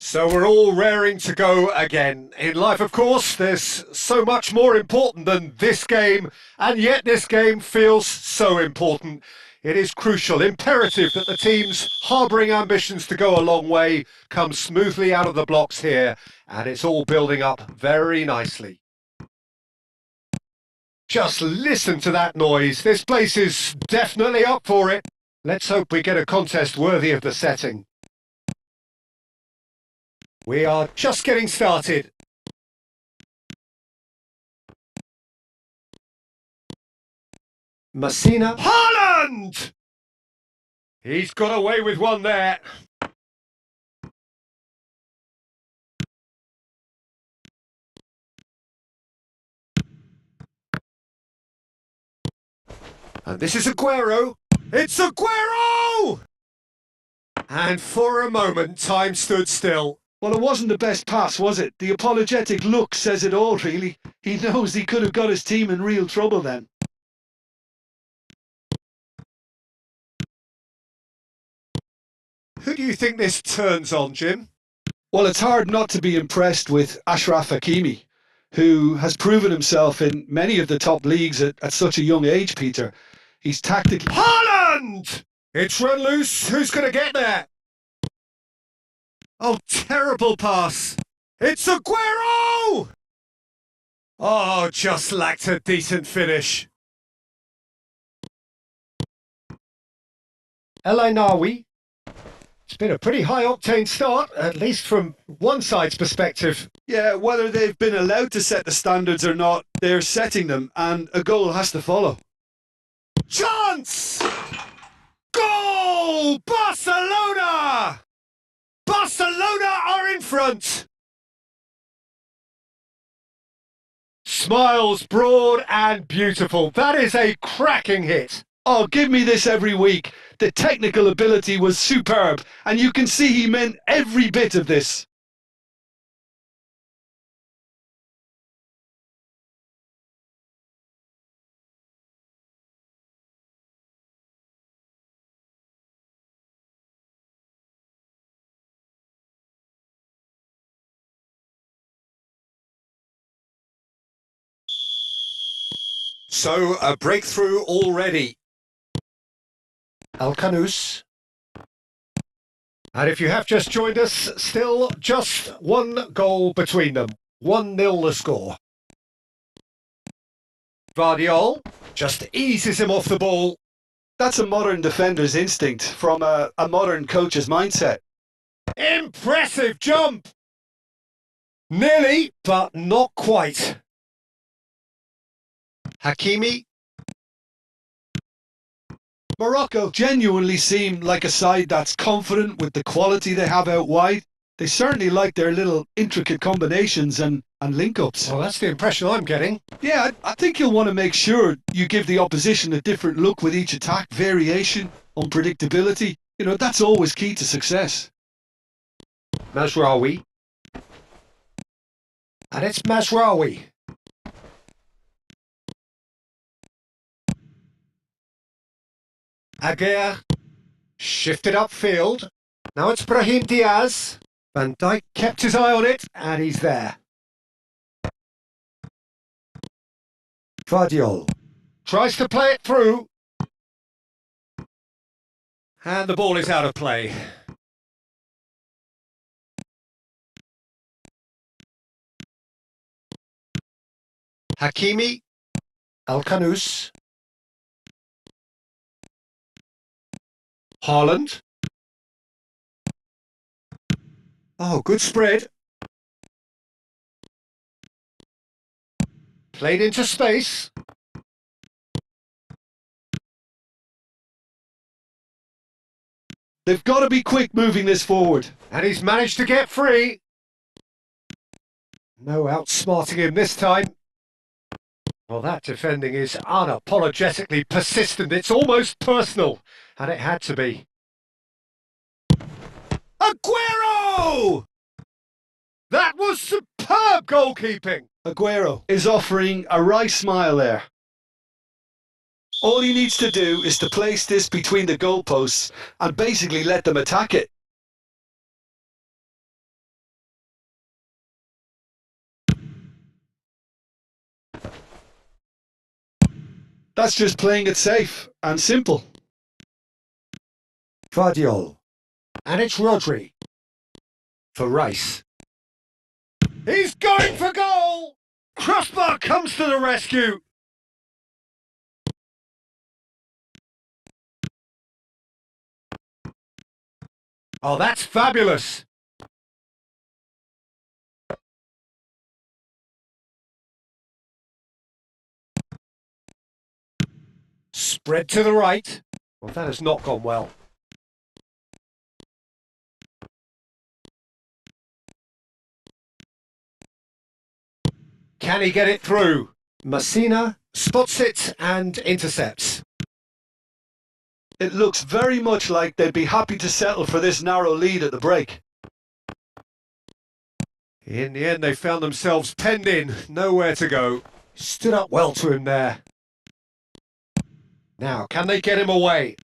So we're all raring to go again. In life, of course, there's so much more important than this game, and yet this game feels so important. It is crucial, imperative that the teams harbouring ambitions to go a long way come smoothly out of the blocks here, and it's all building up very nicely. Just listen to that noise. This place is definitely up for it. Let's hope we get a contest worthy of the setting. We are just getting started. Messina. Haaland! He's got away with one there. And this is Aguero. It's Aguero! And for a moment, time stood still. Well, it wasn't the best pass, was it? The apologetic look says it all, really. He knows he could have got his team in real trouble then. Who do you think this turns on, Jim? Well, it's hard not to be impressed with Achraf Hakimi, who has proven himself in many of the top leagues at such a young age, Peter. He's tactically... Haaland! It's run loose. Who's going to get there? Oh, terrible pass. It's Aguero! Oh, just lacked a decent finish. El Ainawi. It's been a pretty high-octane start, at least from one side's perspective. Yeah, whether they've been allowed to set the standards or not, they're setting them, and a goal has to follow. Chance! Goal! Barcelona! Barcelona are in front! Smiles broad and beautiful. That is a cracking hit. Oh, give me this every week. The technical ability was superb, and you can see he meant every bit of this. So, a breakthrough already. Al-Kanous. And if you have just joined us, still just one goal between them. 1-0 the score. Vardiol just eases him off the ball. That's a modern defender's instinct from a modern coach's mindset. Impressive jump! Nearly, but not quite. Hakimi. Morocco genuinely seem like a side that's confident with the quality they have out wide. They certainly like their little intricate combinations and link-ups. Well, that's the impression I'm getting. Yeah, I think you'll want to make sure you give the opposition a different look with each attack. Variation, unpredictability. You know, that's always key to success. Mazraoui. And it's Mazraoui. Aguirre shifted upfield. Now it's Brahim Diaz. Van Dijk kept his eye on it, and he's there. Vardiol tries to play it through. And the ball is out of play. Hakimi. Al-Kanous. Haaland. Oh, good spread. Played into space. They've got to be quick moving this forward. And he's managed to get free. No outsmarting him this time. Well, that defending is unapologetically persistent. It's almost personal. And it had to be. Aguero! That was superb goalkeeping. Aguero is offering a wry smile there. All he needs to do is to place this between the goalposts and basically let them attack it. That's just playing it safe and simple. Vardiol. And it's Rodri. For Rice. He's going for goal! Crossbar comes to the rescue. Oh, that's fabulous. Spread to the right. Well, that has not gone well. Can he get it through? Messina spots it and intercepts. It looks very much like they'd be happy to settle for this narrow lead at the break. In the end, they found themselves penned in, nowhere to go. Stood up well to him there. Now, can they get him away?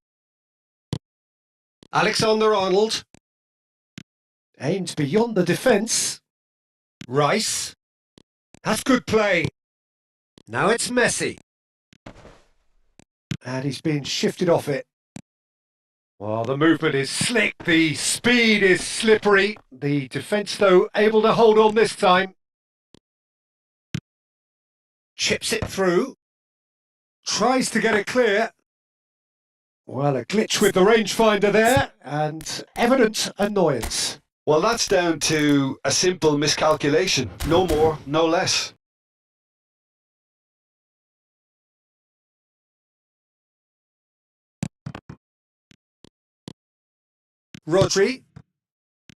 Alexander-Arnold. Aimed beyond the defence. Rice. That's good play. Now it's Messi. And he's being shifted off it. Well, the movement is slick, the speed is slippery. The defence, though, able to hold on this time. Chips it through. Tries to get it clear. Well, a glitch with the rangefinder there, and evident annoyance. Well, that's down to a simple miscalculation. No more, no less. Rodri.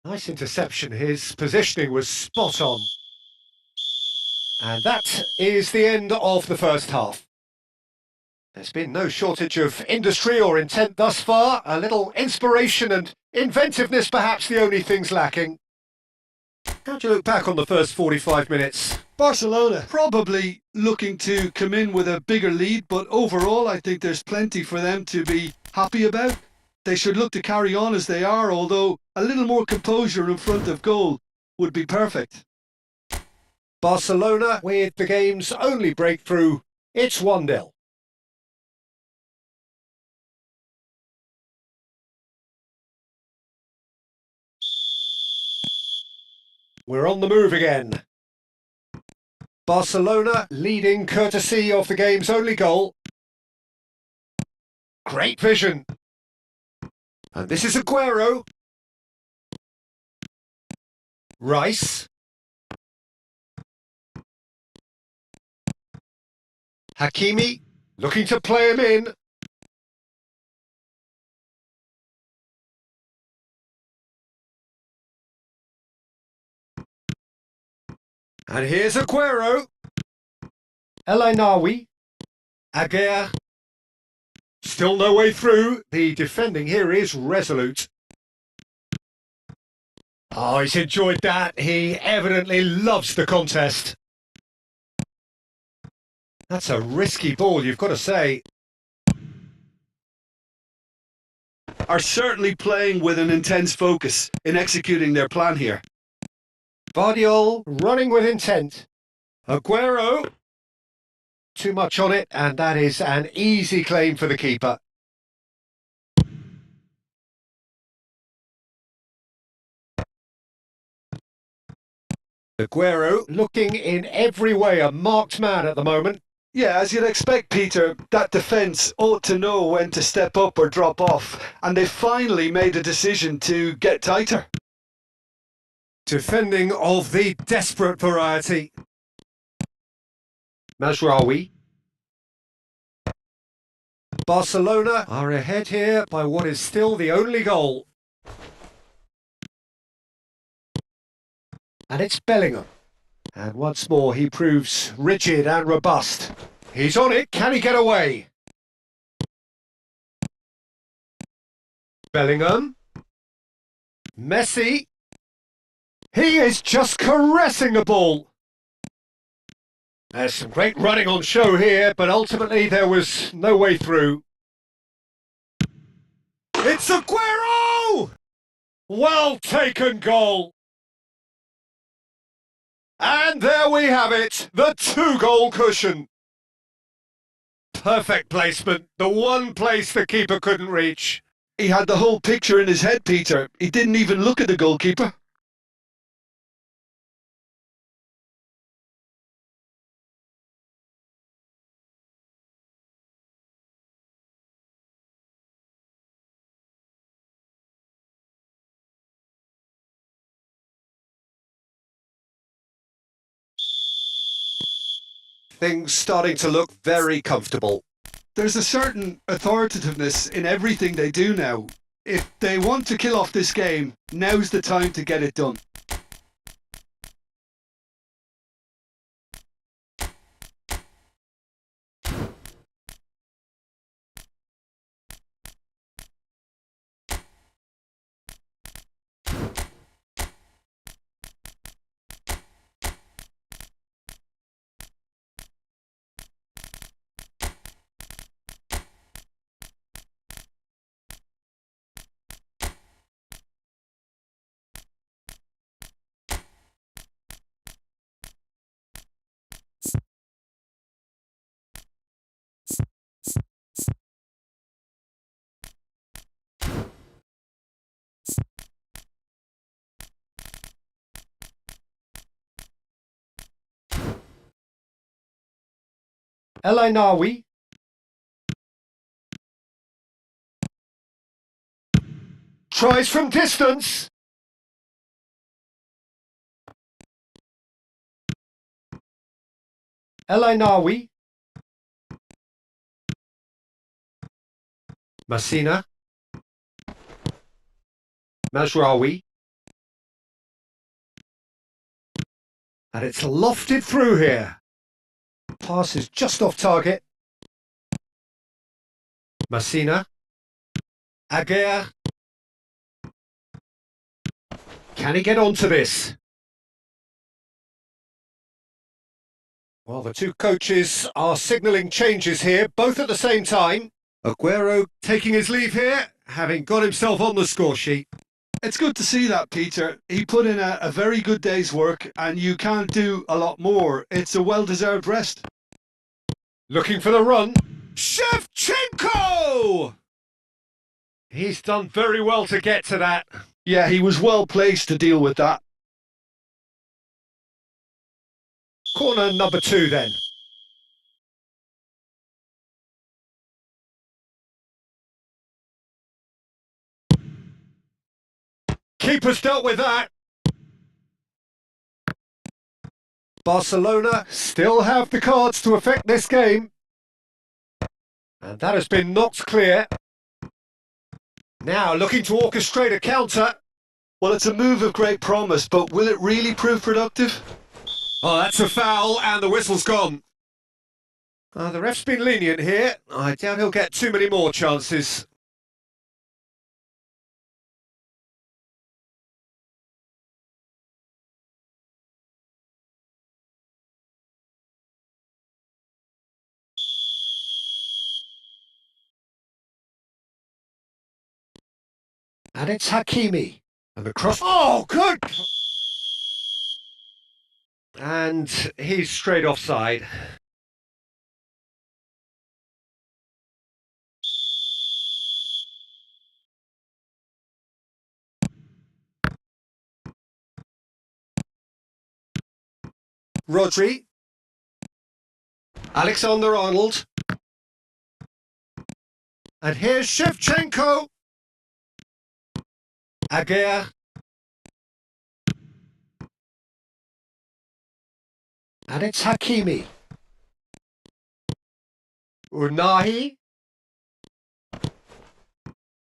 Nice interception. His positioning was spot on. And that is the end of the first half. There's been no shortage of industry or intent thus far. A little inspiration and inventiveness, perhaps the only things lacking. How do you look back on the first 45 minutes? Barcelona probably looking to come in with a bigger lead, but overall I think there's plenty for them to be happy about. They should look to carry on as they are, although a little more composure in front of goal would be perfect. Barcelona with the game's only breakthrough. It's 1-0. We're on the move again. Barcelona leading courtesy of the game's only goal. Great vision. And this is Aguero. Rice. Hakimi looking to play him in. And here's Aguero. El Ainawi. Aguer. Still no way through. The defending here is resolute. Oh, he's enjoyed that. He evidently loves the contest. That's a risky ball, you've got to say. Are certainly playing with an intense focus in executing their plan here. Vardiol running with intent. Aguero. Too much on it, and that is an easy claim for the keeper. Aguero looking in every way a marked man at the moment. Yeah, as you'd expect, Peter, that defence ought to know when to step up or drop off, and they finally made a decision to get tighter. Defending of the desperate variety. Mazraoui. Barcelona are ahead here by what is still the only goal. And it's Bellingham. And once more he proves rigid and robust. He's on it, can he get away? Bellingham. Messi. He is just caressing the ball. There's some great running on show here, but ultimately there was no way through. It's Aguero! Well taken goal. And there we have it, the 2-goal cushion. Perfect placement. The one place the keeper couldn't reach. He had the whole picture in his head, Peter. He didn't even look at the goalkeeper. Things starting to look very comfortable. There's a certain authoritativeness in everything they do now. If they want to kill off this game, now's the time to get it done. Elainawi. Tries from distance. Elainawi. Masina. Majrawi. And it's lofted through here. Pass is just off target. Masina. Aguirre. Can he get onto this? Well, the two coaches are signalling changes here, both at the same time. Aguero taking his leave here, having got himself on the score sheet. It's good to see that, Peter. He put in a very good day's work, and you can't do a lot more. It's a well-deserved rest. Looking for the run. Shevchenko! He's done very well to get to that. Yeah, he was well placed to deal with that. Corner number 2 then. Keeper's dealt with that. Barcelona still have the cards to affect this game. And that has been knocked clear. Now looking to orchestrate a counter. Well, it's a move of great promise, but will it really prove productive? Oh, that's a foul and the whistle's gone. The ref's been lenient here. I doubt he'll get too many more chances. And it's Hakimi. And the cross. Oh, good! And he's straight offside. Rodri. Alexander-Arnold. And here's Shevchenko. Aguirre. And it's Hakimi. Unahi.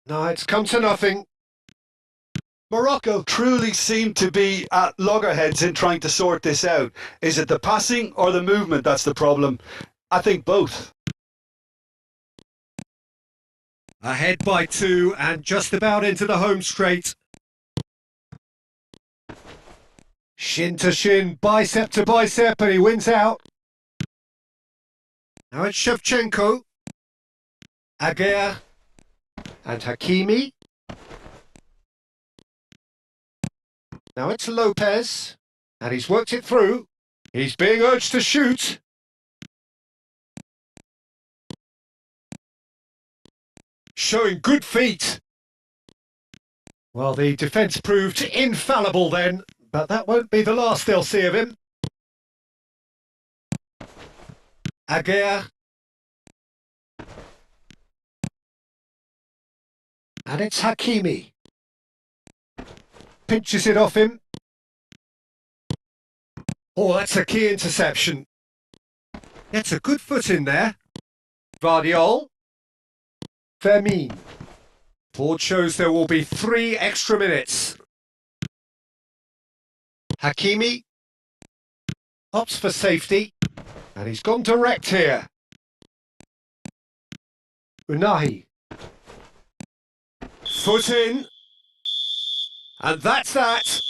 No, it's come to nothing. Morocco truly seem to be at loggerheads in trying to sort this out. Is it the passing or the movement that's the problem? I think both. Ahead by 2 and just about into the home straight. Shin to shin, bicep to bicep, and he wins out. Now it's Shevchenko. Aguirre. And Hakimi. Now it's Lopez. And he's worked it through. He's being urged to shoot. showing good feet. Well, the defence proved infallible then, but that won't be the last they'll see of him. Aguirre. And it's Hakimi. Pinches it off him. Oh, that's a key interception. Gets a good foot in there. Vardiol. Vermin. Board shows there will be 3 extra minutes. Hakimi opts for safety, and he's gone direct here. Unahi. Foot in. And that's that.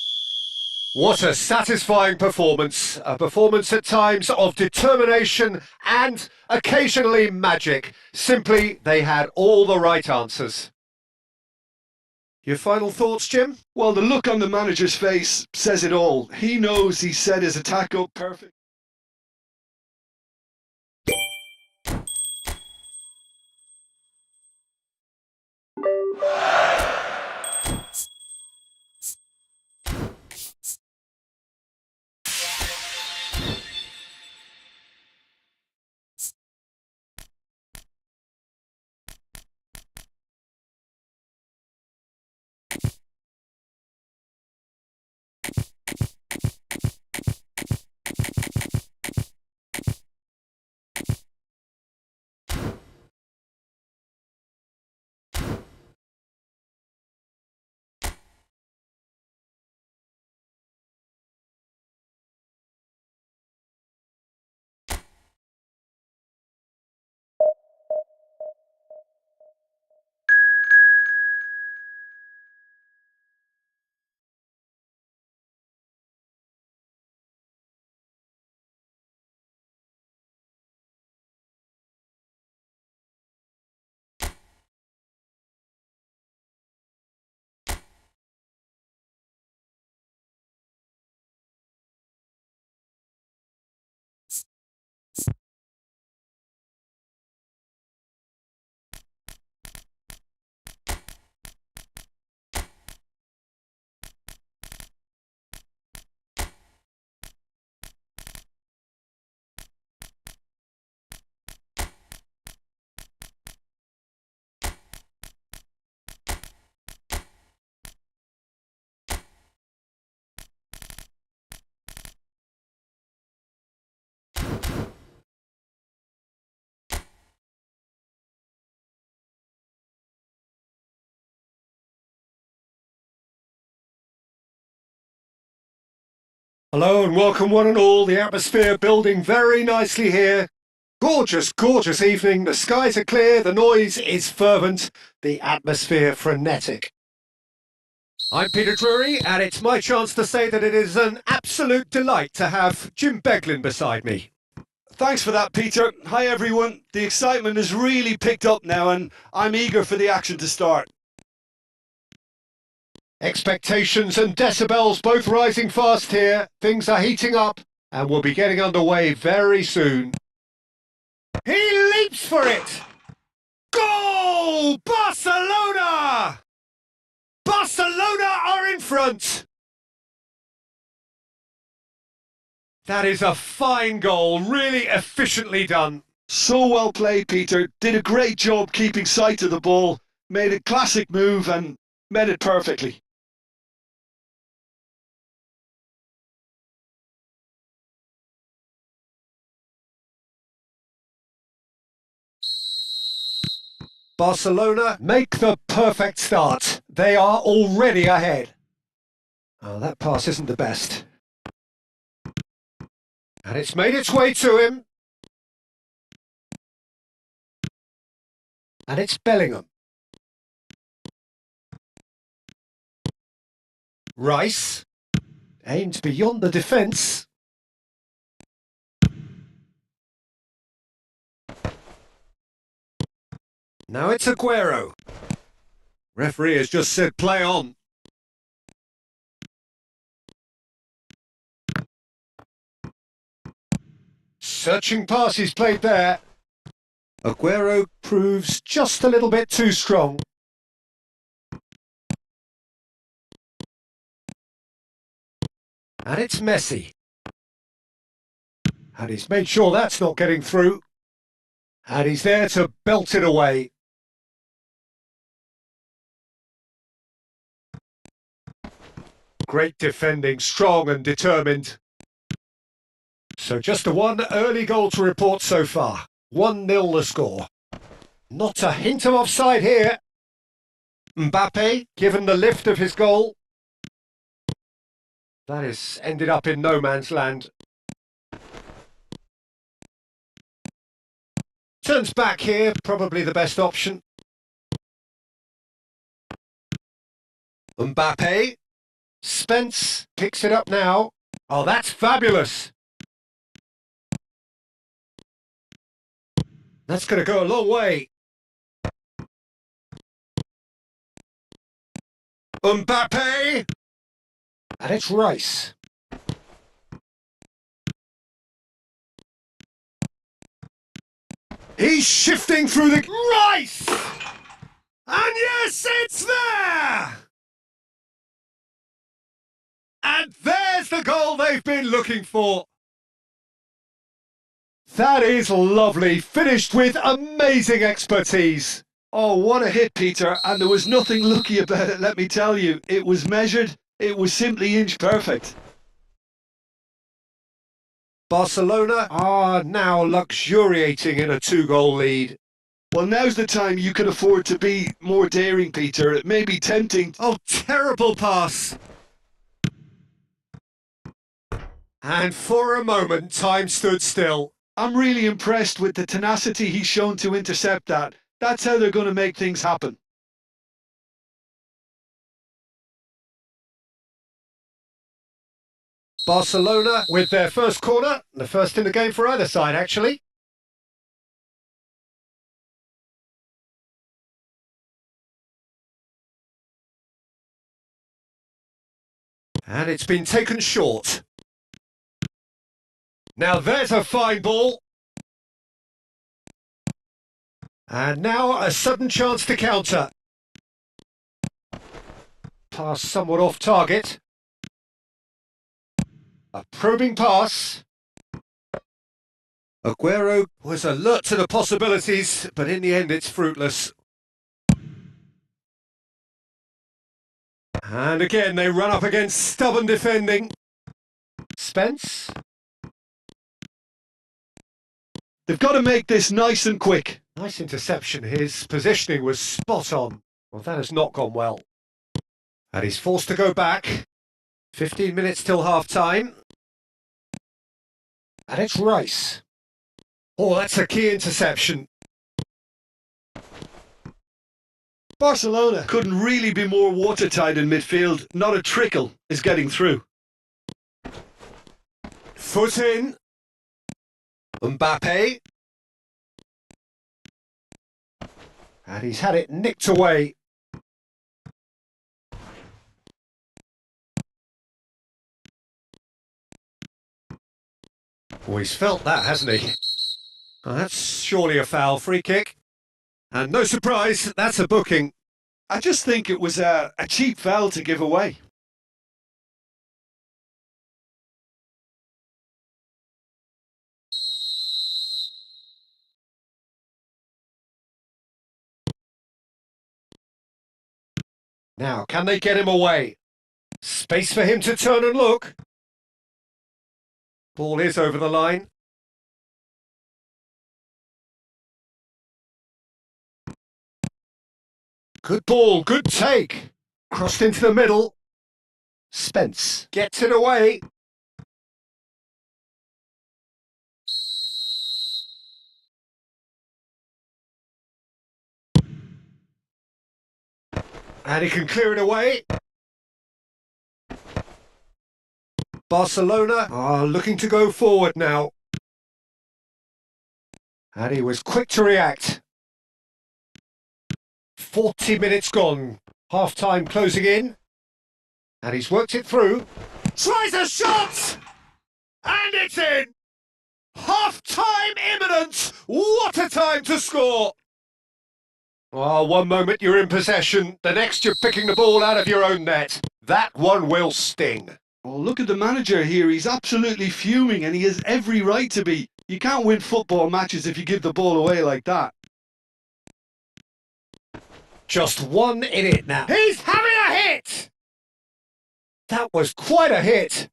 What a satisfying performance. A performance at times of determination and occasionally magic. Simply, they had all the right answers. Your final thoughts, Jim? Well, the look on the manager's face says it all. He knows he set his attack up perfect. Hello and welcome one and all. The atmosphere building very nicely here. Gorgeous, gorgeous evening. The skies are clear, the noise is fervent, the atmosphere frenetic. I'm Peter Drury, and it's my chance to say that it is an absolute delight to have Jim Beglin beside me. Thanks for that, Peter. Hi, everyone. The excitement has really picked up now, and I'm eager for the action to start. Expectations and decibels both rising fast here. Things are heating up, and we'll be getting underway very soon. He leaps for it! Goal! Barcelona! Barcelona are in front! That is a fine goal, really efficiently done. So well played, Peter. Did a great job keeping sight of the ball, made a classic move and met it perfectly. Barcelona make the perfect start. They are already ahead. Oh, that pass isn't the best. And it's made its way to him. And it's Bellingham. Rice. Aimed beyond the defence. Now it's Aguero. Referee has just said play on. Searching pass is played there. Aguero proves just a little bit too strong. And it's Messi. And he's made sure that's not getting through. And he's there to belt it away. Great defending, strong and determined. So just the one early goal to report so far. 1-0 the score. Not a hint of offside here. Mbappe given the lift of his goal. That has ended up in no man's land. Turns back here, probably the best option. Mbappe. Spence picks it up now. Oh, that's fabulous. That's going to go a long way. Mbappe! And it's Rice. He's shifting through the... Rice! And yes, it's there! And there's the goal they've been looking for. That is lovely, finished with amazing expertise. Oh, what a hit, Peter, and there was nothing lucky about it, let me tell you. It was measured, it was simply inch perfect. Barcelona are now luxuriating in a 2-goal lead. Well, now's the time you can afford to be more daring, Peter. It may be tempting. Oh, terrible pass. And for a moment, time stood still. I'm really impressed with the tenacity he's shown to intercept that. That's how they're going to make things happen. Barcelona with their first corner, the first in the game for either side, actually. And it's been taken short. Now there's a fine ball. And now a sudden chance to counter. Pass somewhat off target. A probing pass. Aguero was alert to the possibilities, but in the end it's fruitless. And again they run up against stubborn defending. Spence. They've got to make this nice and quick. Nice interception. His positioning was spot on. Well, that has not gone well. And he's forced to go back. 15 minutes till half-time. And it's Rice. Oh, that's a key interception. Barcelona couldn't really be more watertight in midfield. Not a trickle is getting through. Foot in. Mbappe. And he's had it nicked away. Oh, he's felt that, hasn't he? Oh, that's surely a foul. Free kick. And no surprise, that's a booking. I just think it was a cheap foul to give away. Now, can they get him away? Space for him to turn and look. Ball is over the line. Good ball, good take. Crossed into the middle. Spence gets it away. And he can clear it away. Barcelona are looking to go forward now. And he was quick to react. 40 minutes gone. Half-time closing in. And he's worked it through. Tries a shot! And it's in! Half-time imminent! What a time to score! Oh, one moment you're in possession, the next you're picking the ball out of your own net. That one will sting. Oh, look at the manager here. He's absolutely fuming, and he has every right to be. You can't win football matches if you give the ball away like that. Just one in it now. He's having a hit! That was quite a hit.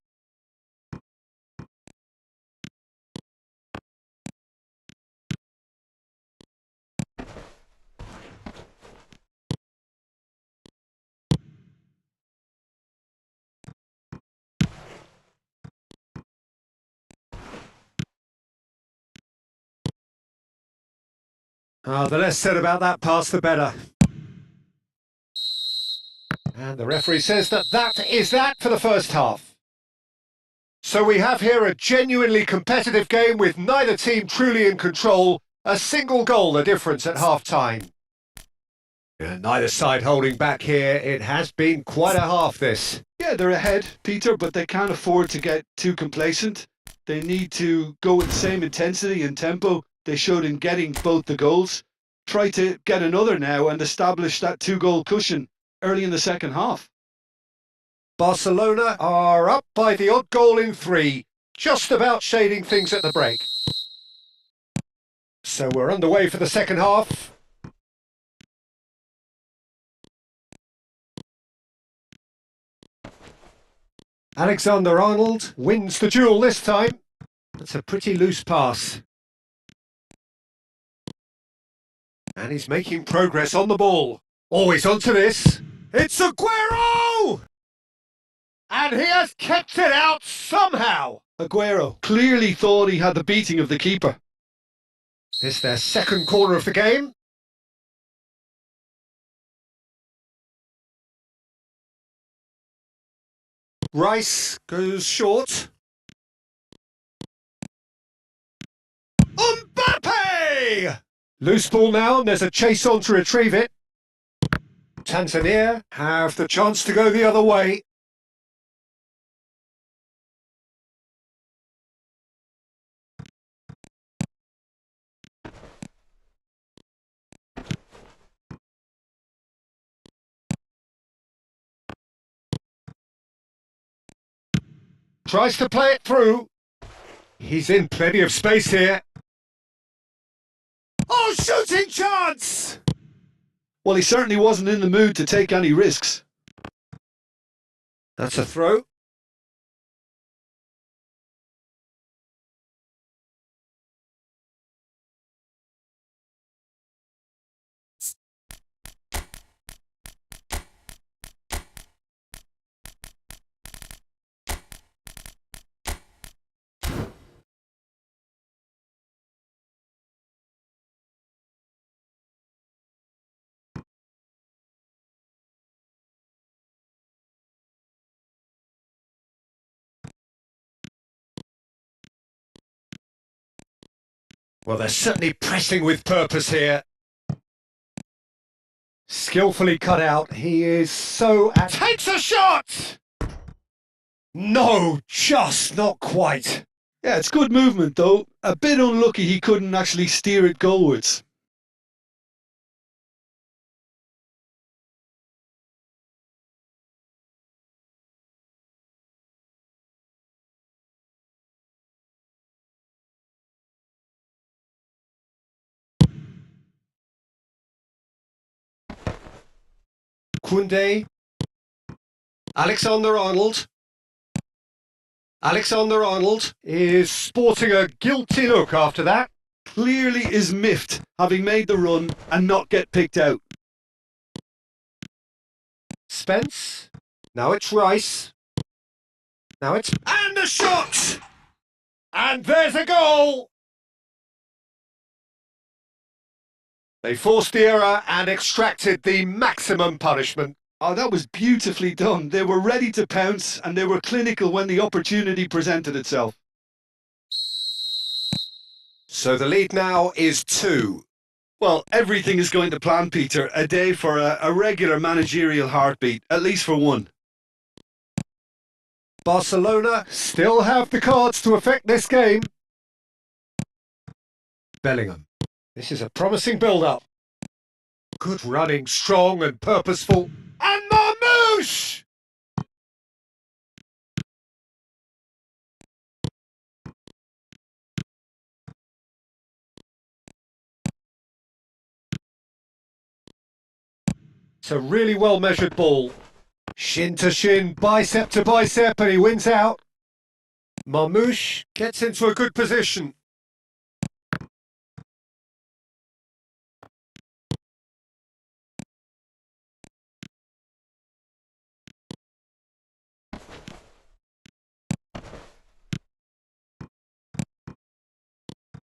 The less said about that pass, the better. And the referee says that is that for the first half. So we have here a genuinely competitive game with neither team truly in control. A single goal the difference at half-time. Neither side holding back here. It has been quite a half, this. Yeah, they're ahead, Peter, but they can't afford to get too complacent. They need to go with the same intensity and tempo they showed in getting both the goals. Try to get another now and establish that two-goal cushion early in the second half. Barcelona are up by the odd goal in 3, just about shading things at the break. So we're underway for the second half. Alexander-Arnold wins the duel this time. That's a pretty loose pass. And he's making progress on the ball. Always onto this. It's Aguero! And he has kept it out somehow. Aguero clearly thought he had the beating of the keeper. It's their second corner of the game. Rice goes short. Mbappe! Loose ball now, and there's a chase on to retrieve it. Tanzania have the chance to go the other way. Tries to play it through. He's in plenty of space here. Oh, shooting chance! Well, he certainly wasn't in the mood to take any risks. That's a throw. Well, they're certainly pressing with purpose here. Skillfully cut out. He is so... Takes a shot! No, just not quite. Yeah, it's good movement, though. A bit unlucky he couldn't actually steer it goalwards. Koundé. Alexander-Arnold. Alexander-Arnold is sporting a guilty look after that. Clearly is miffed, having made the run and not get picked out. Spence. Now it's Rice. Now it's... And a shot! And there's a goal! They forced the error and extracted the maximum punishment. Oh, that was beautifully done. They were ready to pounce and they were clinical when the opportunity presented itself. So the lead now is 2. Well, everything is going to plan, Peter. A day for a regular managerial heartbeat, at least for one. Barcelona still have the cards to affect this game. Bellingham. This is a promising build-up. Good running, strong and purposeful. And Marmouche! It's a really well-measured ball. Shin to shin, bicep to bicep, and he wins out. Marmouche gets into a good position.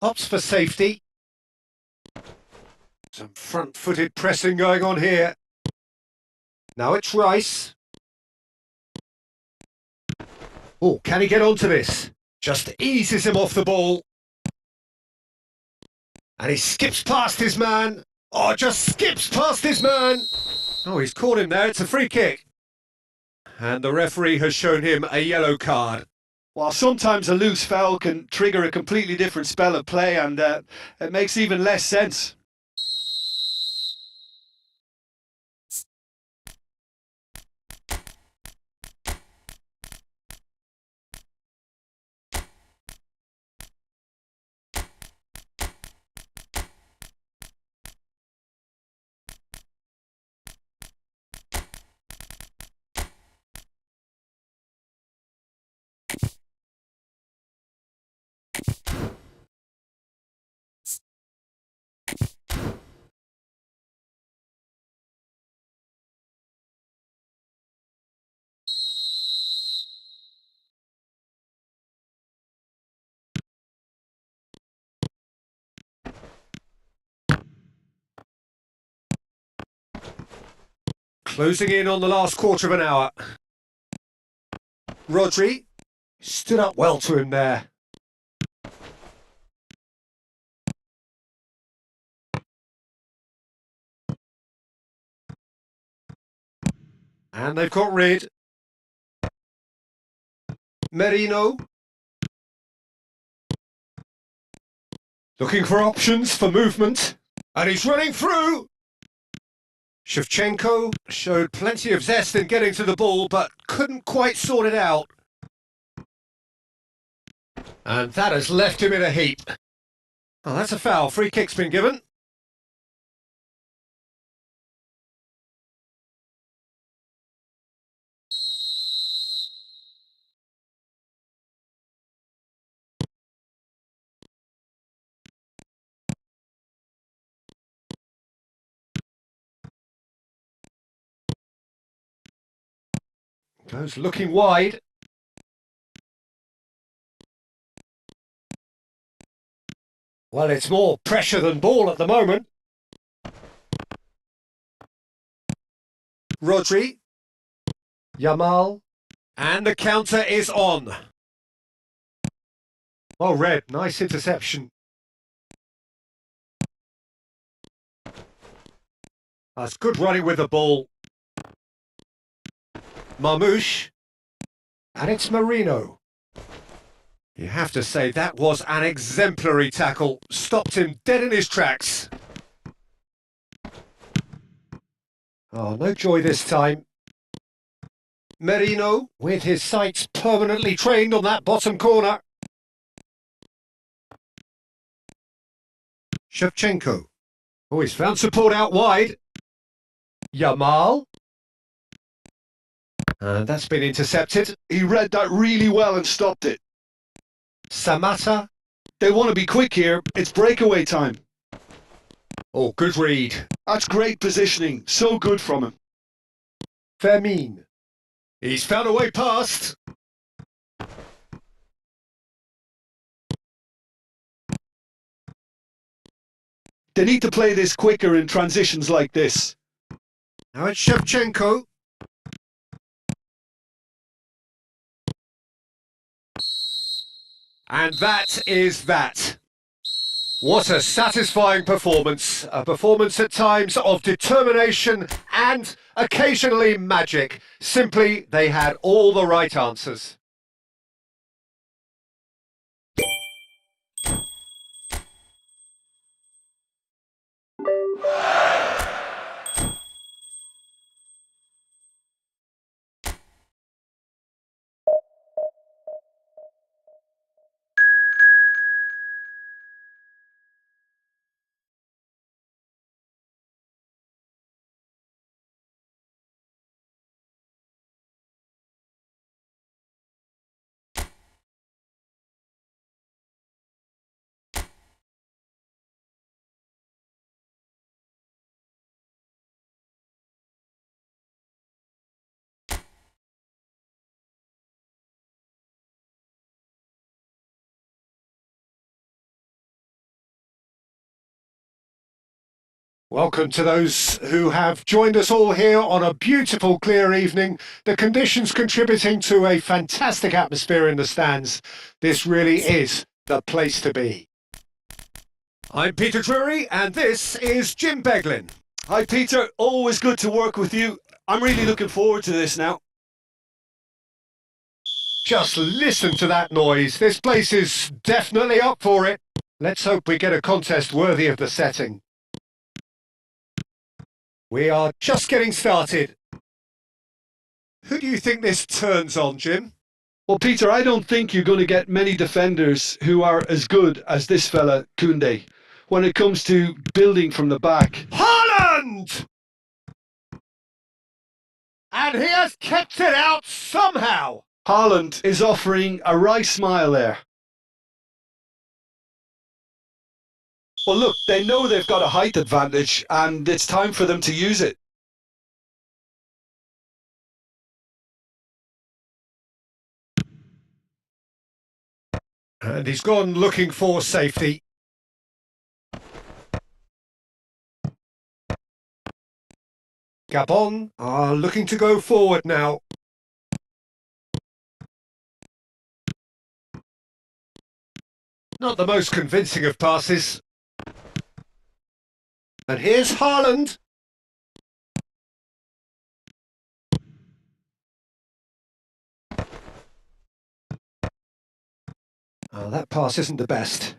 Opts for safety. Some front-footed pressing going on here. Now it's Rice. Oh, can he get onto this? Just eases him off the ball. And he skips past his man. Oh, just skips past his man. Oh, he's caught him there. It's a free kick. And the referee has shown him a yellow card. While sometimes a loose foul can trigger a completely different spell of play, and it makes even less sense. Closing in on the last quarter of an hour. Rodri stood up well to him there. And they've got rid. Merino. Looking for options for movement. And he's running through. Shevchenko showed plenty of zest in getting to the ball, but couldn't quite sort it out. And that has left him in a heap. Oh, that's a foul. Free kick's been given. Goes looking wide. Well, it's more pressure than ball at the moment. Rodri. Yamal. And the counter is on. Oh, red. Nice interception. That's good running with the ball. Marmouche. And it's Marino. You have to say that was an exemplary tackle. Stopped him dead in his tracks. Oh, no joy this time. Merino, with his sights permanently trained on that bottom corner. Shevchenko. Oh, he's found support out wide. Yamal. And that's been intercepted. He read that really well and stopped it. Samata. They want to be quick here. It's breakaway time. Oh, good read. That's great positioning. So good from him. Fermin. He's found a way past. They need to play this quicker in transitions like this. Now it's Shevchenko. And that is that. What a satisfying performance. A performance at times of determination and occasionally magic. Simply, they had all the right answers. Welcome to those who have joined us all here on a beautiful, clear evening. The conditions contributing to a fantastic atmosphere in the stands. This really is the place to be. I'm Peter Drury, and this is Jim Beglin. Hi, Peter. Always good to work with you. I'm really looking forward to this now. Just listen to that noise. This place is definitely up for it. Let's hope we get a contest worthy of the setting. We are just getting started. Who do you think this turns on, Jim? Well, Peter, I don't think you're going to get many defenders who are as good as this fella, Koundé, when it comes to building from the back. Haaland! And he has kept it out somehow. Haaland is offering a wry smile there. Well, look, they know they've got a height advantage, and it's time for them to use it. And he's gone looking for safety. Gabon are looking to go forward now. Not the most convincing of passes. And here's Haaland. Oh, that pass isn't the best.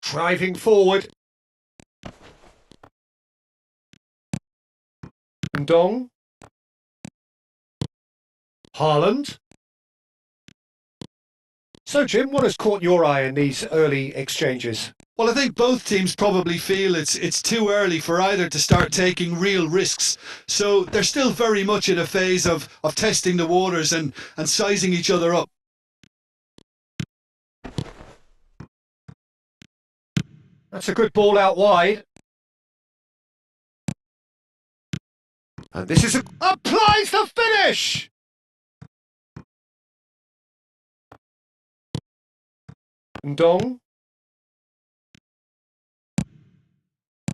Driving forward. Ndong. Haaland. So, Jim, what has caught your eye in these early exchanges? Well, I think both teams probably feel it's too early for either to start taking real risks. So they're still very much in a phase of testing the waters and sizing each other up. That's a good ball out wide. And this is applies the finish! Ndong.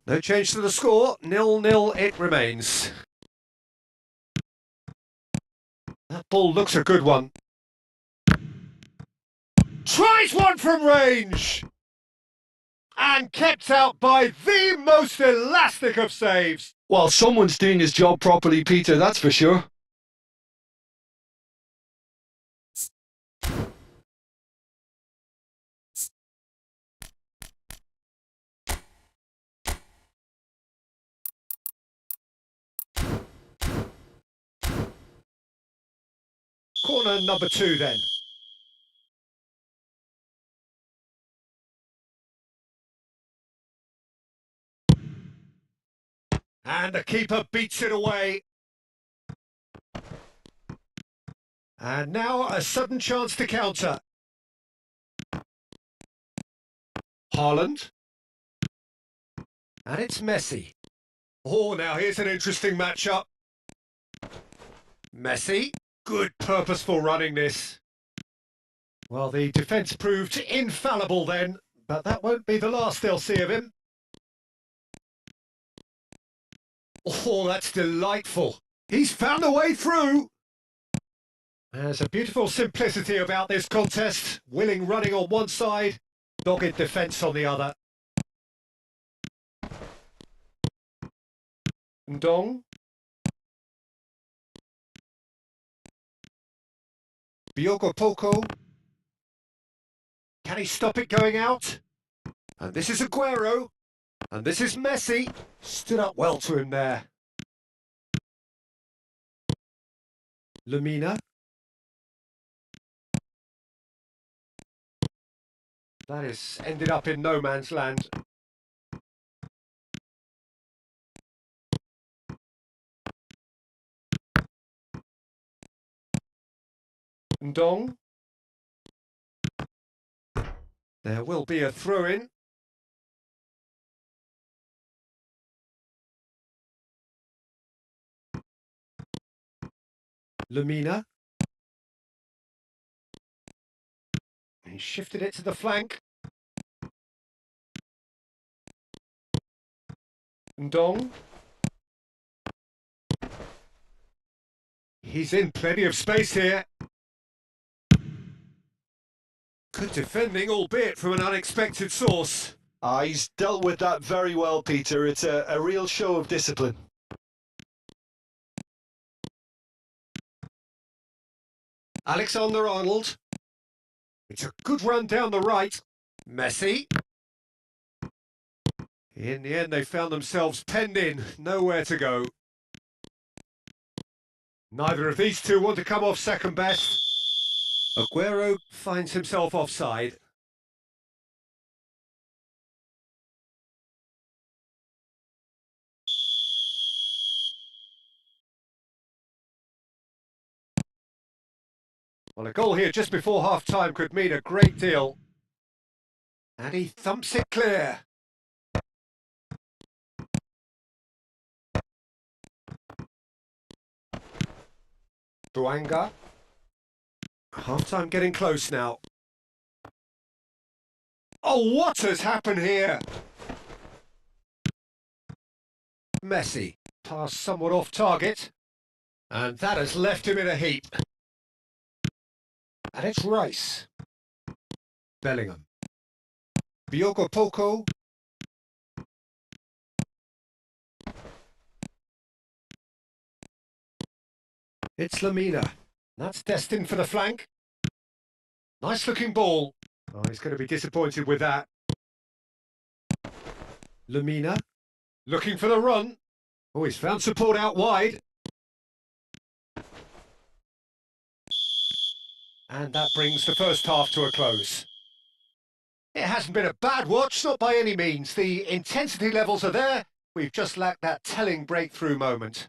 No change to the score, 0-0 it remains. That ball looks a good one. Tries one from range! And kept out by the most elastic of saves. Well, someone's doing his job properly, Peter, that's for sure. Corner number 2 then. And the keeper beats it away. And now a sudden chance to counter. Haaland. And it's Messi. Oh, now here's an interesting matchup. Messi. Good purposeful running this. Well, the defence proved infallible then, but that won't be the last they'll see of him. Oh, that's delightful. He's found a way through. There's a beautiful simplicity about this contest. Willing running on one side, dogged defence on the other. Ndong. Biogopoko. Can he stop it going out? And this is Aguero. And this is Messi. Stood up well to him there. Lamina. That has ended up in no man's land. Ndong. There will be a throw-in. Lamina. He shifted it to the flank. Ndong. He's in plenty of space here. Good defending, albeit from an unexpected source. He's dealt with that very well, Peter. It's a real show of discipline. Alexander-Arnold. It's a good run down the right. Messi. In the end, they found themselves penned in, nowhere to go. Neither of these two want to come off second best. Aguero finds himself offside. Well, a goal here just before half-time could mean a great deal. And he thumps it clear. Duanga. Half-time getting close now. Oh, what has happened here? Messi. Pass somewhat off target. And that has left him in a heap. And it's Rice. Bellingham. Biogopoko. It's Lamina. That's destined for the flank. Nice looking ball. Oh, he's going to be disappointed with that. Lamina. Looking for the run. Oh, he's found support out wide. And that brings the first half to a close. It hasn't been a bad watch, not by any means. The intensity levels are there. We've just lacked that telling breakthrough moment.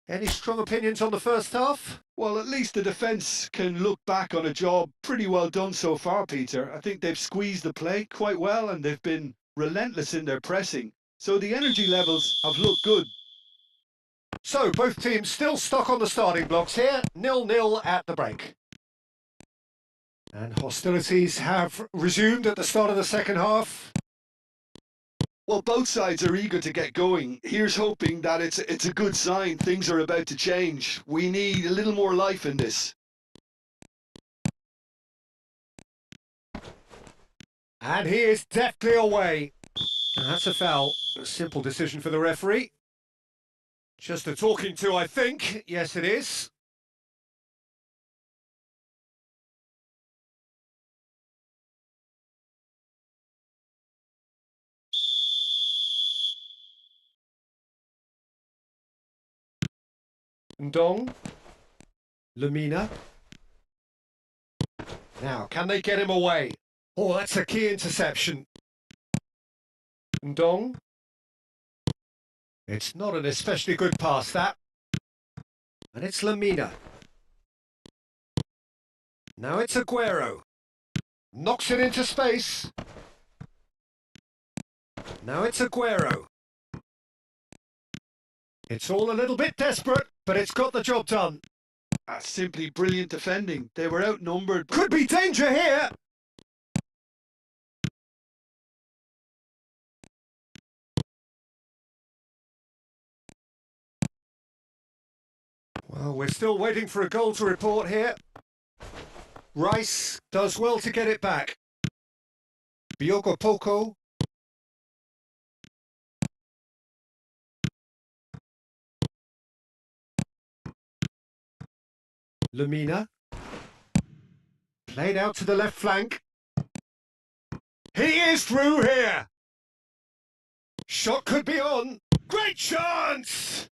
Any strong opinions on the first half? Well, at least the defence can look back on a job pretty well done so far, Peter. I think they've squeezed the play quite well and they've been relentless in their pressing. So the energy levels have looked good. So both teams still stuck on the starting blocks here, 0-0 at the break. And hostilities have resumed at the start of the second half. Well, both sides are eager to get going. Here's hoping that it's a good sign. Things are about to change. We need a little more life in this. And he is deftly away. And that's a foul. A simple decision for the referee. Just a talking to, I think. Yes, it is. Ndong. Lamina. Now, can they get him away? Oh, that's a key interception. Ndong. It's not an especially good pass, that. And it's Lamina. Now it's Aguero. Knocks it into space. Now it's Aguero. It's all a little bit desperate, but it's got the job done. That's simply brilliant defending. They were outnumbered. Could be danger here. Well, we're still waiting for a goal to report here. Rice does well to get it back. Biogopoko. Lamina. Played out to the left flank. He is through here. Shot could be on. Great chance!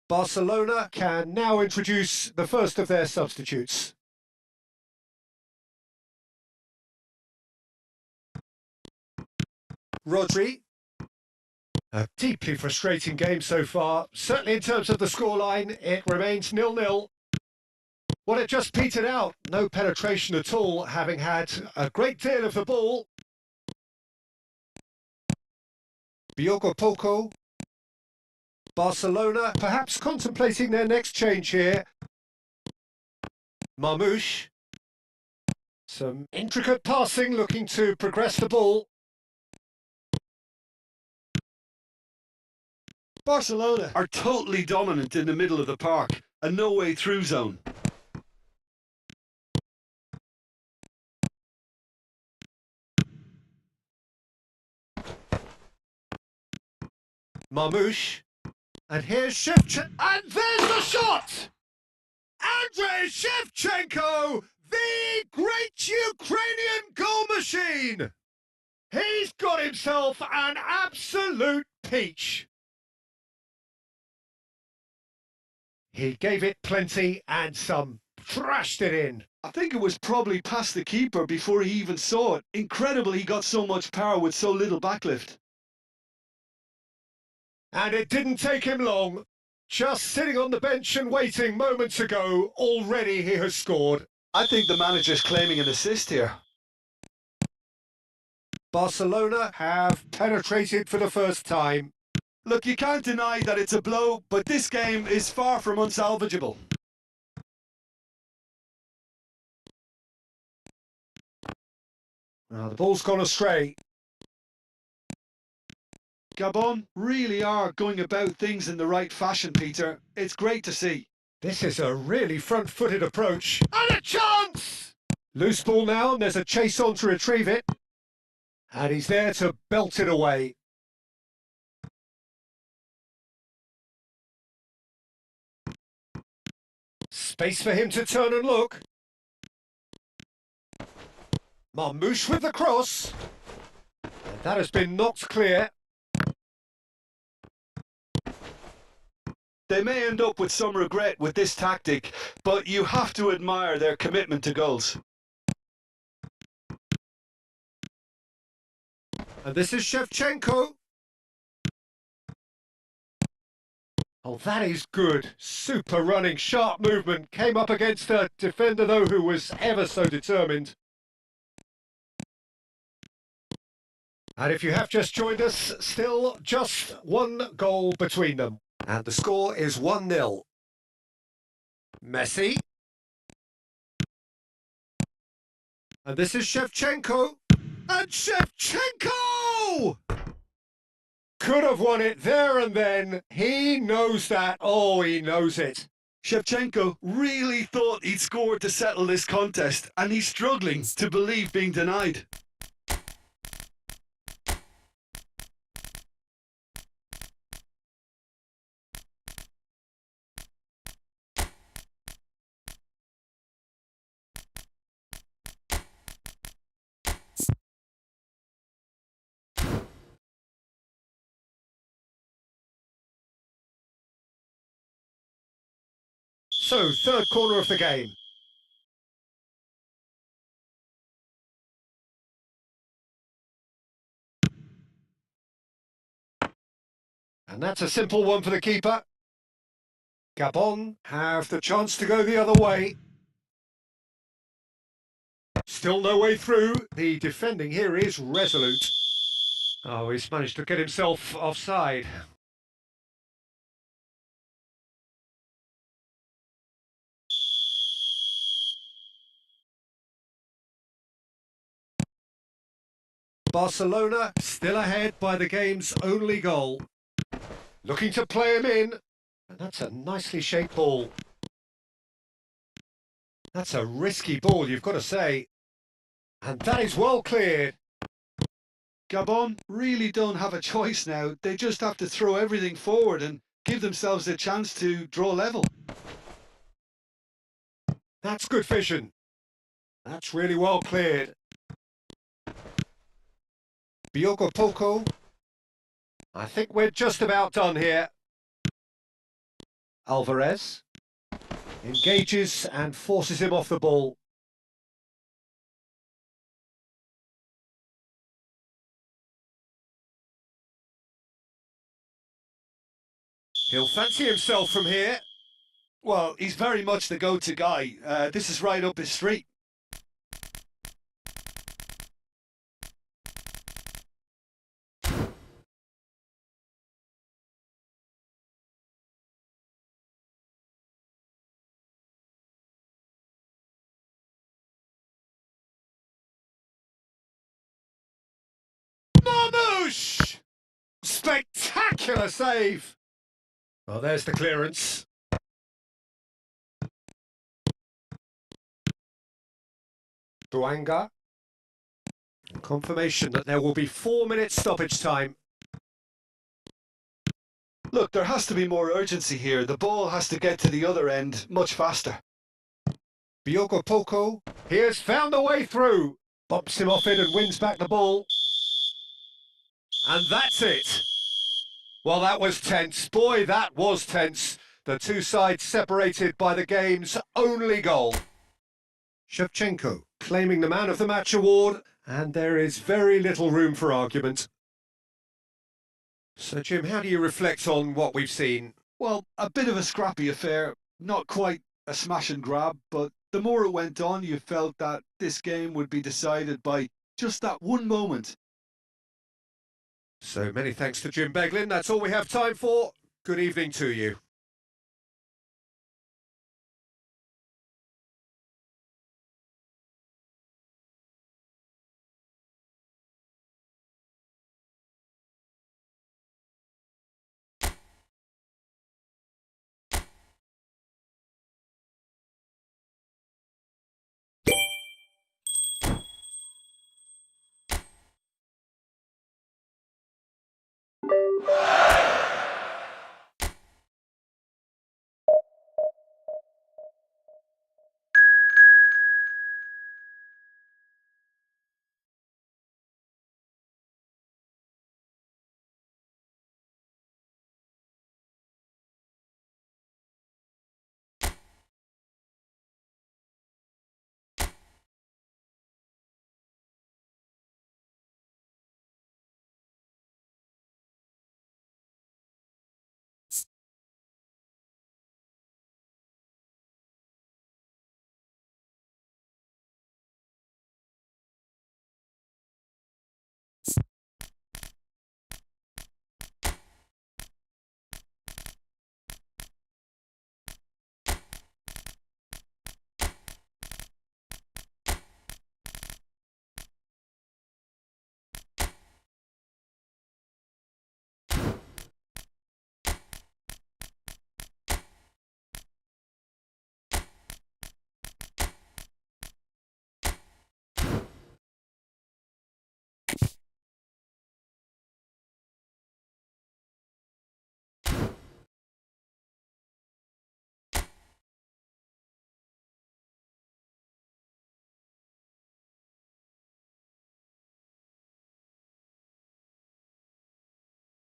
Barcelona can now introduce the first of their substitutes. Rodri. A deeply frustrating game so far. Certainly in terms of the scoreline, it remains 0-0. Well, it just petered out. No penetration at all, having had a great deal of the ball. Poco. Barcelona perhaps contemplating their next change here. Marmouche. Some intricate passing, looking to progress the ball. Barcelona are totally dominant in the middle of the park, a no-way through zone. Marmouche. And here's Shevchenko. And there's the shot! Andrei Shevchenko, the great Ukrainian goal machine! He's got himself an absolute peach. He gave it plenty and some, thrashed it in. I think it was probably past the keeper before he even saw it. Incredible he got so much power with so little backlift. And it didn't take him long. Just sitting on the bench and waiting moments ago, already he has scored. I think the manager's claiming an assist here. Barcelona have penetrated for the first time. Look, you can't deny that it's a blow, but this game is far from unsalvageable. The ball's gone astray. Gabon really are going about things in the right fashion, Peter. It's great to see. This is a really front-footed approach. And a chance! Loose ball now, and there's a chase on to retrieve it. And he's there to belt it away. Space for him to turn and look. Marmouche with the cross. And that has been knocked clear. They may end up with some regret with this tactic, but you have to admire their commitment to goals. And this is Shevchenko. Oh, that is good. Super running, sharp movement. Came up against a defender, though, who was ever so determined. And if you have just joined us, still just one goal between them. And the score is 1-0. Messi. And this is Shevchenko. And Shevchenko! Could have won it there and then. He knows that. Oh, he knows it. Shevchenko really thought he'd scored to settle this contest, and he's struggling to believe being denied. So, third corner of the game. And that's a simple one for the keeper. Gabon have the chance to go the other way. Still no way through. The defending here is resolute. Oh, he's managed to get himself offside. Barcelona still ahead by the game's only goal. Looking to play him in. And that's a nicely shaped ball. That's a risky ball, you've got to say. And that is well cleared. Gabon really don't have a choice now. They just have to throw everything forward and give themselves a chance to draw level. That's good vision. That's really well cleared. Poco. I think we're just about done here. Alvarez engages and forces him off the ball. He'll fancy himself from here. Well, he's very much the go-to guy. This is right up his street. Marmouche! Spectacular save! Well, there's the clearance. Buanga. Confirmation that there will be 4 minutes stoppage time. Look, there has to be more urgency here. The ball has to get to the other end much faster. Biogo Poco, he has found a way through. Bumps him off it and wins back the ball. And that's it. Well, that was tense. Boy, that was tense. The two sides separated by the game's only goal. Shevchenko claiming the Man of the Match award, and there is very little room for argument. So, Jim, how do you reflect on what we've seen? Well, a bit of a scrappy affair. Not quite a smash and grab, but the more it went on, you felt that this game would be decided by just that one moment. So many thanks to Jim Beglin. That's all we have time for. Good evening to you.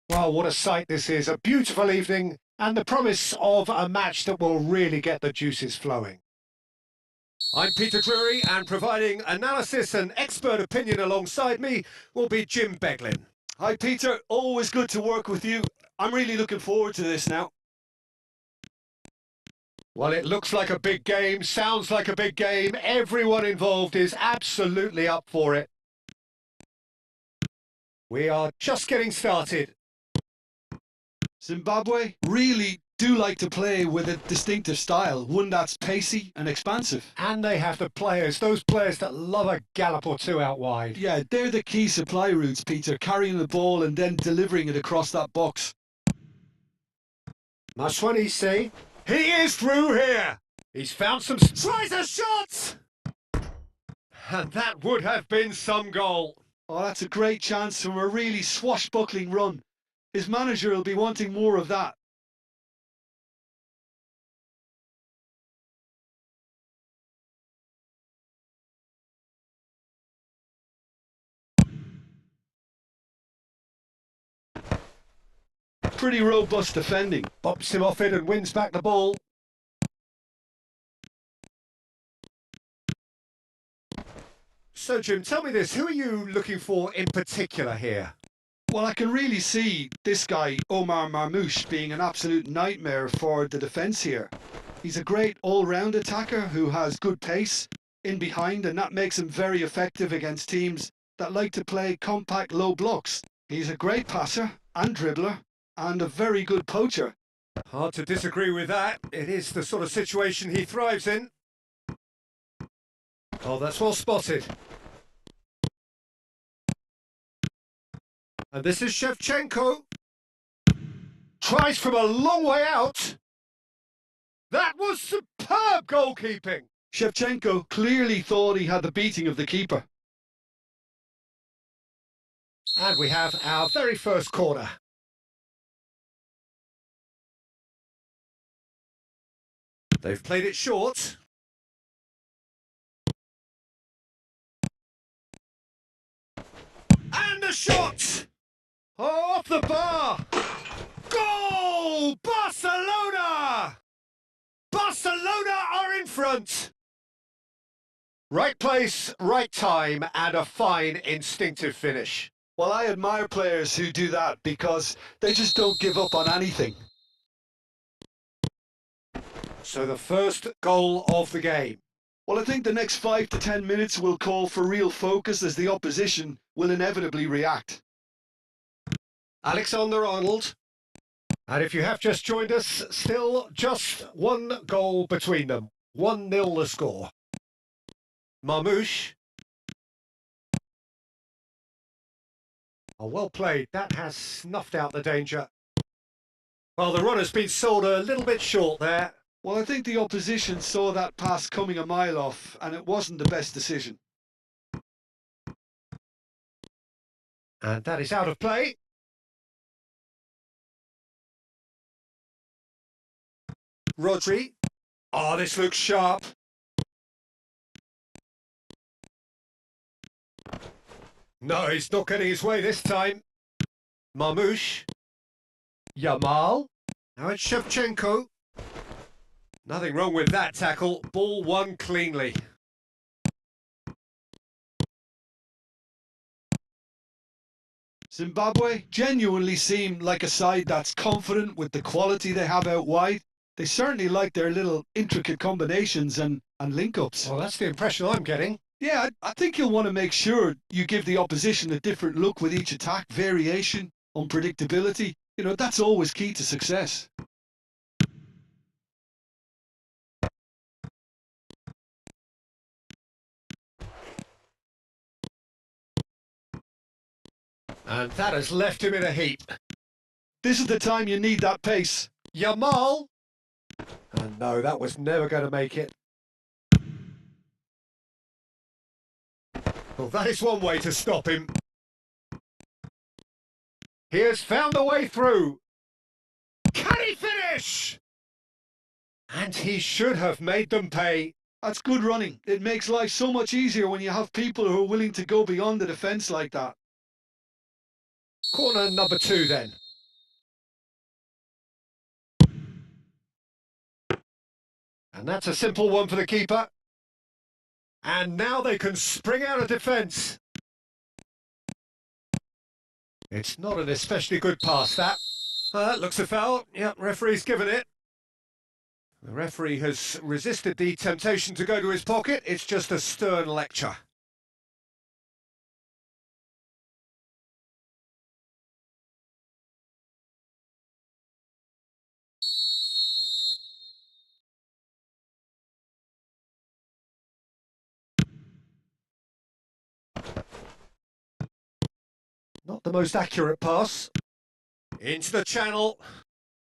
Well, what a sight this is. A beautiful evening and the promise of a match that will really get the juices flowing. I'm Peter Drury, and providing analysis and expert opinion alongside me will be Jim Beglin. Hi, Peter. Always good to work with you. I'm really looking forward to this now. Well, it looks like a big game, sounds like a big game. Everyone involved is absolutely up for it. We are just getting started. Zimbabwe really do like to play with a distinctive style, one that's pacey and expansive. And they have the players, those players that love a gallop or two out wide. Yeah, they're the key supply routes, Peter, carrying the ball and then delivering it across that box. Maswanise, he is through here. He's found some tries a shot. And that would have been some goal. Oh, that's a great chance from a really swashbuckling run. His manager will be wanting more of that. Pretty robust defending. Bops him off it and wins back the ball. So, Jim, tell me this. Who are you looking for in particular here? Well, I can really see this guy, Omar Marmoush, being an absolute nightmare for the defence here. He's a great all-round attacker who has good pace in behind, and that makes him very effective against teams that like to play compact low blocks. He's a great passer and dribbler and a very good poacher. Hard to disagree with that. It is the sort of situation he thrives in. Oh, that's well spotted. And this is Shevchenko. Tries from a long way out. That was superb goalkeeping. Shevchenko clearly thought he had the beating of the keeper. And we have our very first corner. They've played it short. And the shot! Oh, off the bar! Goal! Barcelona! Barcelona are in front! Right place, right time, and a fine instinctive finish. Well, I admire players who do that because they just don't give up on anything. So the first goal of the game. Well, I think the next 5 to 10 minutes will call for real focus as the opposition will inevitably react. Alexander-Arnold. And if you have just joined us, still just one goal between them. 1-0 the score. Marmoush. Oh, well played. That has snuffed out the danger. Well, the runner's been sold a little bit short there. Well, I think the opposition saw that pass coming a mile off, and it wasn't the best decision. And that is out of play. Rodri. Oh, this looks sharp. No, he's not getting his way this time. Marmoush. Yamal. Now it's Shevchenko. Nothing wrong with that tackle. Ball won cleanly. Zimbabwe genuinely seem like a side that's confident with the quality they have out wide. They certainly like their little intricate combinations and link-ups. Well, that's the impression I'm getting. Yeah, I think you'll want to make sure you give the opposition a different look with each attack. Variation, unpredictability. You know, that's always key to success. And that has left him in a heap. This is the time you need that pace. Yamal. And no, that was never going to make it. Well, that is one way to stop him. He has found a way through. Can he finish? And he should have made them pay. That's good running. It makes life so much easier when you have people who are willing to go beyond the defence like that. Corner number 2 then. And that's a simple one for the keeper. And now they can spring out of defence. It's not an especially good pass, that. That looks a foul. Yep, referee's given it. The referee has resisted the temptation to go to his pocket. It's just a stern lecture. Not the most accurate pass. Into the channel.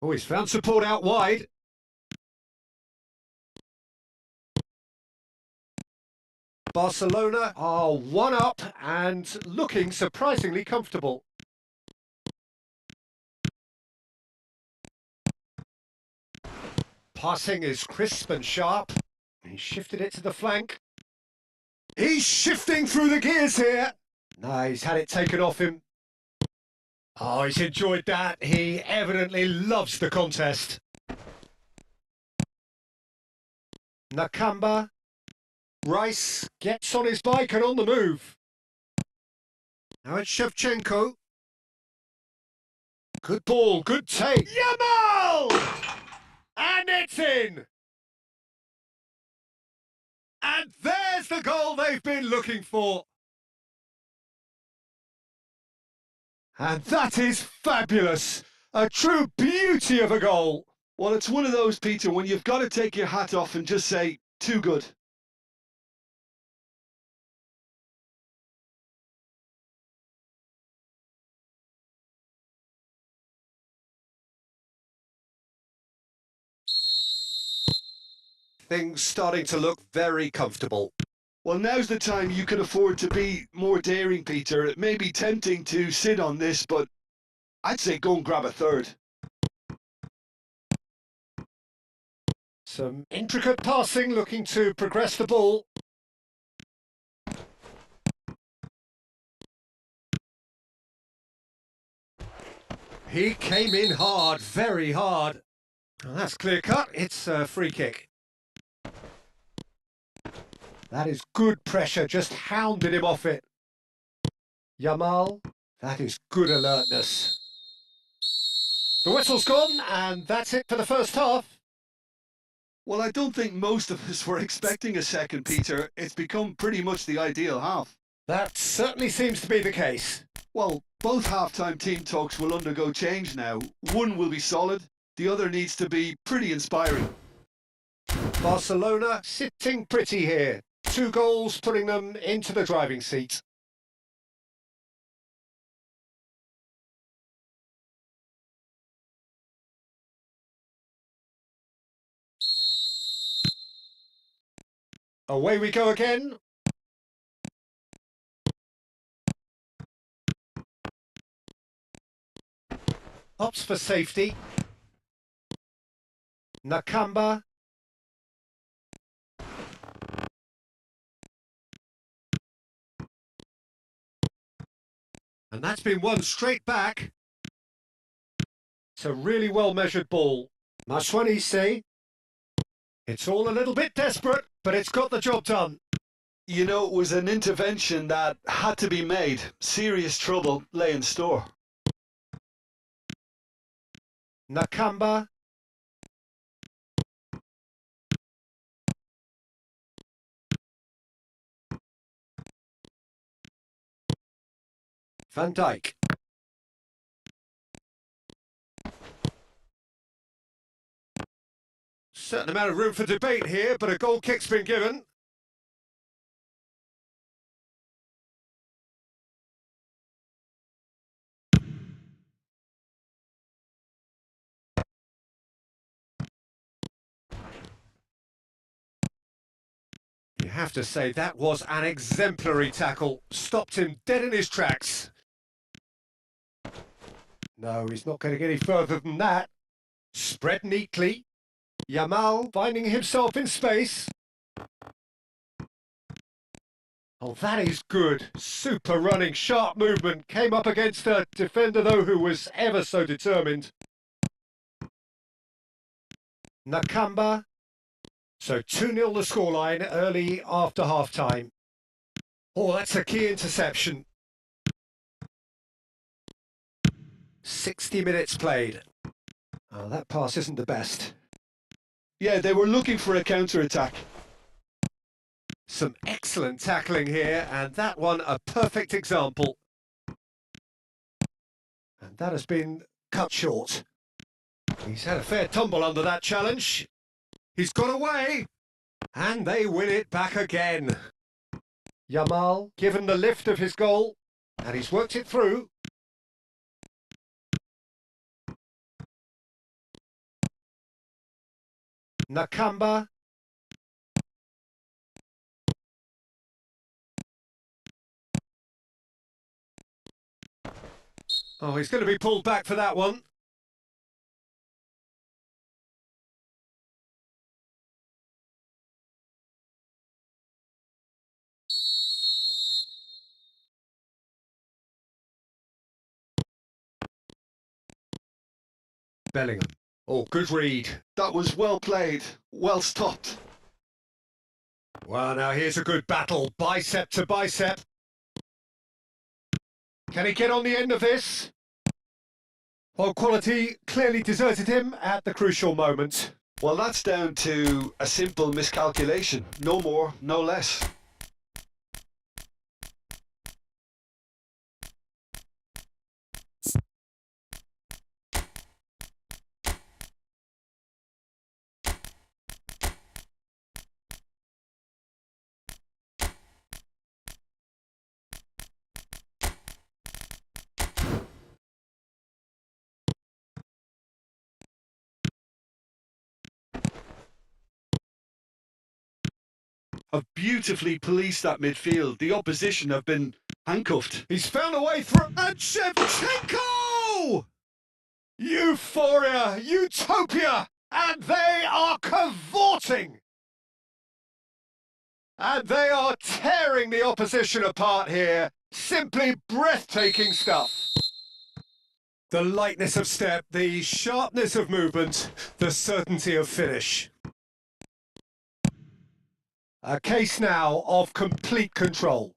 Oh, he's found support out wide. Barcelona are 1 up and looking surprisingly comfortable. Passing is crisp and sharp. He shifted it to the flank. He's shifting through the gears here. No, he's had it taken off him. Oh, he's enjoyed that. He evidently loves the contest. Nakamba. Rice gets on his bike and on the move. Now it's Shevchenko. Good ball, good take. Yamal! And it's in! And there's the goal they've been looking for. And that is fabulous. A true beauty of a goal. Well, it's one of those, Peter, when you've got to take your hat off and just say, too good. Things starting to look very comfortable. Well, now's the time you can afford to be more daring, Peter. It may be tempting to sit on this, but I'd say go and grab a third. Some intricate passing, looking to progress the ball. He came in hard, very hard. Well, that's clear cut. It's a free kick. That is good pressure, just hounded him off it. Yamal, that is good alertness. The whistle's gone, and that's it for the first half. Well, I don't think most of us were expecting a second, Peter. It's become pretty much the ideal half. That certainly seems to be the case. Well, both half-time team talks will undergo change now. One will be solid, the other needs to be pretty inspiring. Barcelona sitting pretty here. 2 goals putting them into the driving seat. Away we go again. Opts for safety. Nakamba. And that's been won straight back. It's a really well-measured ball. Maswanise. It's all a little bit desperate, but it's got the job done. You know, it was an intervention that had to be made. Serious trouble lay in store. Nakamba. Van Dijk. Certain amount of room for debate here, but a goal kick's been given. You have to say that was an exemplary tackle. Stopped him dead in his tracks. No, he's not going to get any further than that. Spread neatly. Yamal finding himself in space. Oh, that is good. Super running, sharp movement. Came up against a defender, though, who was ever so determined. Nakamba. So 2-0 the scoreline early after half-time. Oh, that's a key interception. 60 minutes played. Oh, that pass isn't the best. Yeah, they were looking for a counter-attack. Some excellent tackling here, and that one a perfect example. And that has been cut short. He's had a fair tumble under that challenge. He's got away, and they win it back again. Yamal given the lift of his goal, and he's worked it through. Nakamba. Oh, he's going to be pulled back for that one. Bellingham. Oh, good read. That was well played, well stopped. Well, now here's a good battle, bicep to bicep. Can he get on the end of this? Well, quality clearly deserted him at the crucial moment. Well, that's down to a simple miscalculation. No more, no less. Have beautifully policed that midfield. The opposition have been handcuffed. He's found a way through. And Shevchenko! Euphoria, utopia, and they are cavorting. And they are tearing the opposition apart here. Simply breathtaking stuff. The lightness of step, the sharpness of movement, the certainty of finish. A case now of complete control.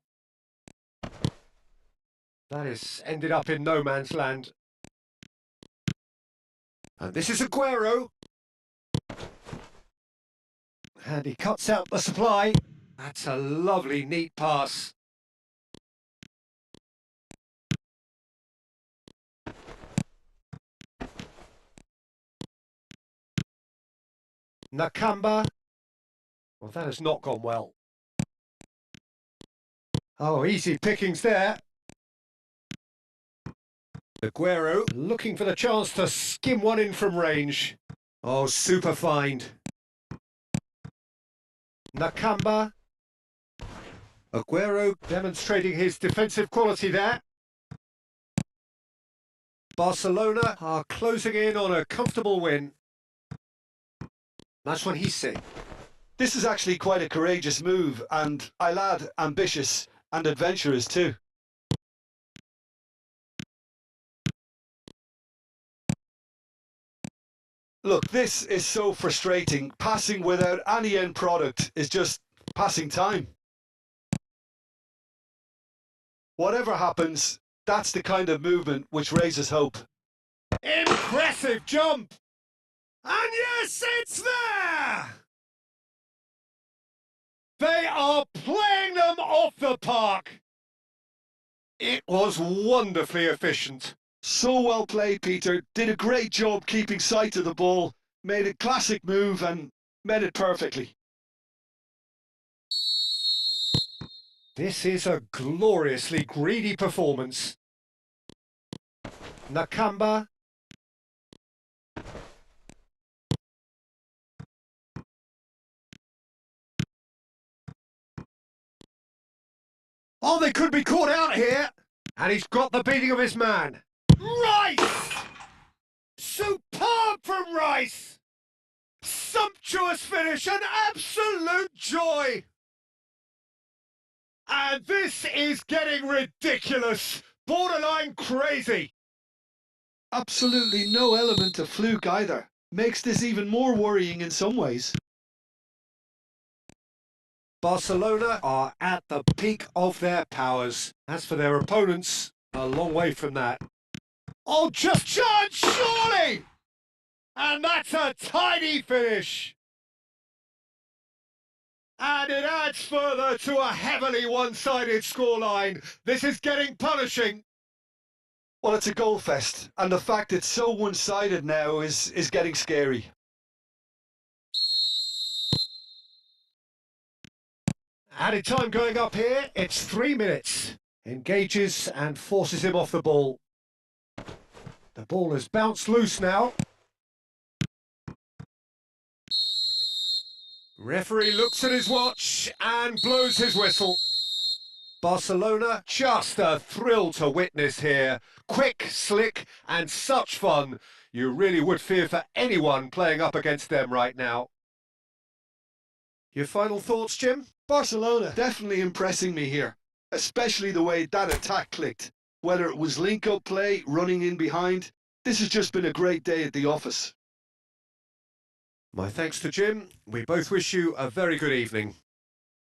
That has ended up in no man's land. And this is Aguero. And he cuts out the supply. That's a lovely, neat pass. Nakamba. Well, that has not gone well. Oh, easy pickings there. Aguero looking for the chance to skim one in from range. Oh, super find. Nakamba. Aguero demonstrating his defensive quality there. Barcelona are closing in on a comfortable win. That's what he's saying. This is actually quite a courageous move, and I'll add ambitious and adventurous too. Look, this is so frustrating. Passing without any end product is just passing time. Whatever happens, that's the kind of movement which raises hope. Impressive jump! And yes, it's there! They are playing them off the park. It was wonderfully efficient. So well played, Peter. Did a great job keeping sight of the ball. Made a classic move and met it perfectly. This is a gloriously greedy performance. Nakamba. Oh, they could be caught out here. And he's got the beating of his man. Rice! Superb from Rice! Sumptuous finish, an absolute joy! And this is getting ridiculous, borderline crazy. Absolutely no element of fluke either. Makes this even more worrying in some ways. Barcelona are at the peak of their powers. As for their opponents, a long way from that. Oh, just chance, surely! And that's a tidy finish. And it adds further to a heavily one-sided scoreline. This is getting punishing. Well, it's a goal fest, and the fact it's so one-sided now is getting scary. Added time going up here, it's 3 minutes. Engages and forces him off the ball. The ball has bounced loose now. Referee looks at his watch and blows his whistle. Barcelona, just a thrill to witness here. Quick, slick and such fun. You really would fear for anyone playing up against them right now. Your final thoughts, Jim? Barcelona definitely impressing me here, especially the way that attack clicked. Whether it was link-up play, running in behind, this has just been a great day at the office. My thanks to Jim. We both wish you a very good evening.